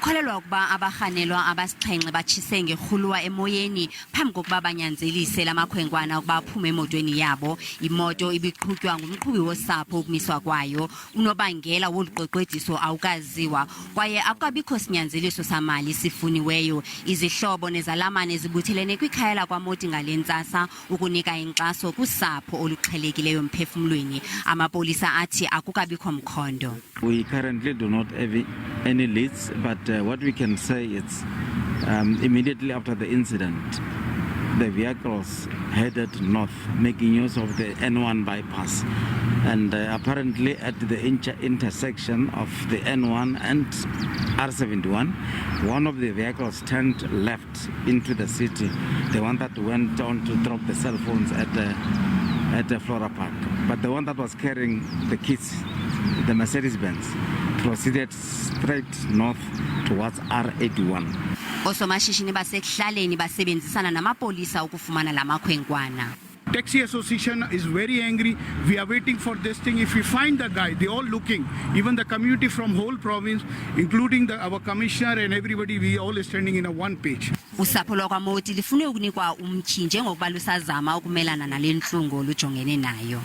Kukholelwa ukuba abakhanelwa abasixhenxe batshise ngerhulwa emoyeni phambi kokuba banyanzelise lamakhwenkwana ukuba aphume emotweni yabo. Imoto ibiqhutywa ngumqhubi wosapho ukumiswa kwayo. Unobangela woluqweqwediso awukaziwa kwaye akukabikho sinyanzeliso samali sifuniweyo. Izihlobo nezalamane zibuthelene kwikhaya lakwaMoti ngale ntsasa ukunika inkxaso kusapho oluqhelekileyo emphefumlweni. Amapolisa athi akukabikho mkhondo. We currently do not have any leads, but what we can say is immediately after the incident, the vehicles headed north, making use of the N1 bypass. And apparently at the intersection of the N1 and R71, one of the vehicles turned left into the city, the one that went on to drop the cell phones at the Flora Park. But the one that was carrying the kids, the Mercedes-Benz, proceeded straight north towards R81. Osomashishini basekuhlaleni basebenzisana namapolisa ukufumana lamakhwenkwana. Taxi Association is very angry. We are waiting for this thing. If we find the guy, they all looking. Even the community from whole province, including our commissioner and everybody, we all standing in a one page. Usapho lwakwaMoti lifune ukunikwa umtyhi njengokuba lusazama ukumelana nale ntlungu lujongene nayo.